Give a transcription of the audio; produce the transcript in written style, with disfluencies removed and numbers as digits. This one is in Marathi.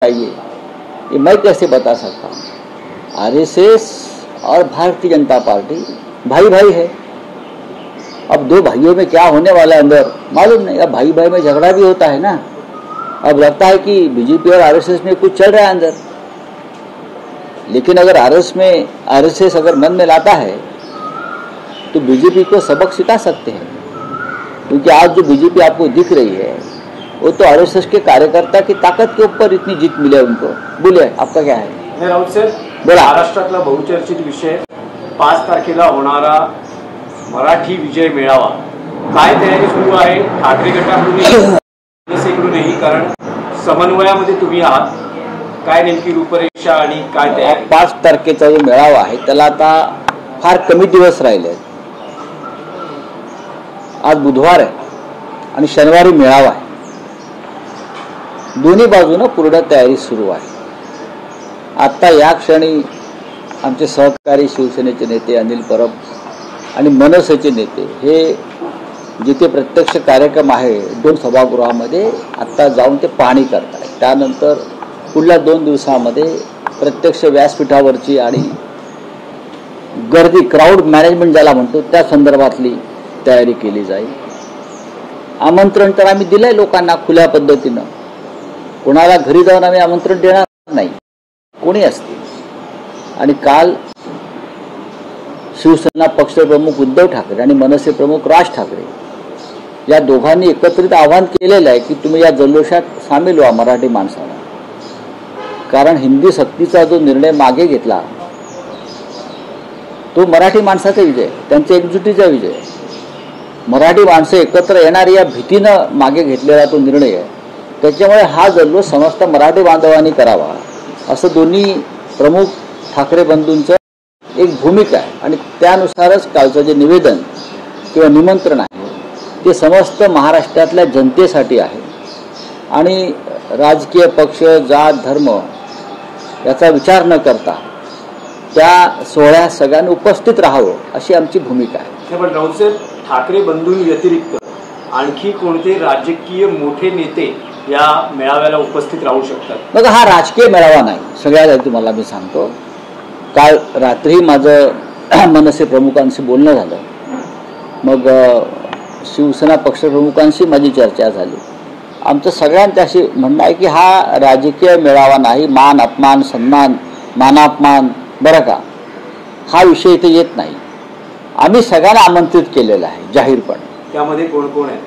चाहिए, ये मैं कैसे बता सकता हूँ। आरएसएस और भारतीय जनता पार्टी भाई भाई है। अब दो भाइयों में क्या होने वाला है अंदर मालूम नहीं। अब भाई भाई में झगड़ा भी होता है ना। अब लगता है कि बीजेपी और आरएसएस में कुछ चल रहा है अंदर, लेकिन अगर आरएसएस अगर मन में लाता है तो बीजेपी को सबक सिखा सकते हैं, क्योंकि आज जो बीजेपी आपको दिख रही है वो तो आरएसएस के कार्यकर्ता की ताकत के ऊपर इतनी जीत मिली है उनको। बोलिए आपका क्या है? राऊत सर, महाराष्ट्रातला बहुचर्चित विषय 5 तारखेला होणारा मराठी विजय मेळावा, काय तयारी सुरू आहे ठाकरे गटाकडूनही, कारण समन्वयामध्ये तुम्ही आहात, काय नेमकी रूपरेषा आणि काय तयारी? 5 तारखेचा जो मेळावा आहे त्याला आता फार कमी दिवस राहिले आहेत। आज बुधवार आहे आणि शनिवारी मेळावा आहे। दोन्ही बाजूने पूर्ण तयारी सुरू आहे। आता या क्षणी आमचे सहकारी शिवसेनेचे नेते अनिल परब आणि मनसेचे नेते हे जिथे प्रत्यक्ष कार्यक्रम आहे 2 सभागृहामध्ये आता जाऊन ते पाहणी करतात। त्यानंतर पुढल्या 2 दिवसांमध्ये प्रत्यक्ष व्यासपीठावरची आणि गर्दी क्राउड मॅनेजमेंट ज्याला म्हणतो त्या संदर्भातली तयारी केली जाईल। आमंत्रण तर आम्ही दिलंय लोकांना खुल्या पद्धतीनं, कोणाला घरी जाऊन आम्ही आमंत्रण देणार नाही, कोणी असते। आणि काल शिवसेना पक्षप्रमुख उद्धव ठाकरे आणि मनसे प्रमुख राज ठाकरे या दोघांनी एकत्रित आवाहन केलेलं आहे की तुम्ही या जल्लोषात सामील व्हा मराठी माणसाला, कारण हिंदी सक्तीचा जो निर्णय मागे घेतला तो मराठी माणसाचा विजय, त्यांच्या एकजुटीचा विजय। मराठी माणसं एकत्र येणार या भीतीनं मागे घेतलेला तो निर्णय आहे, त्याच्यामुळे हा जल्लोष समस्त मराठी बांधवांनी करावा असं दोन्ही प्रमुख ठाकरे बंधूंचं एक भूमिका आहे। आणि त्यानुसारच कालचं जे निवेदन किंवा निमंत्रण आहे ते समस्त महाराष्ट्रातल्या जनतेसाठी आहे आणि राजकीय पक्ष जात धर्म याचा विचार न करता त्या सोहळ्यात सगळ्यांनी उपस्थित राहावं अशी आमची भूमिका आहे। पण राऊत सर, ठाकरे बंधूंव्यतिरिक्त आणखी कोणते राजकीय मोठे नेते या मेळाव्याला उपस्थित राहू शकतात? मग हा राजकीय मेळावा नाही, सगळ्यात आधी तुम्हाला मी सांगतो। काल रात्री माझं मनसे प्रमुखांशी बोलणं झालं, मग शिवसेना पक्षप्रमुखांशी माझी चर्चा झाली। आमचं सगळ्यांच्याशी म्हणणं आहे की हा राजकीय मेळावा नाही, मान अपमान सन्मान मानापमान बरं का, हा विषय इथे येत नाही। आम्ही सगळ्यांना आमंत्रित केलेला आहे जाहीरपणे। त्यामध्ये कोण कोण आहे?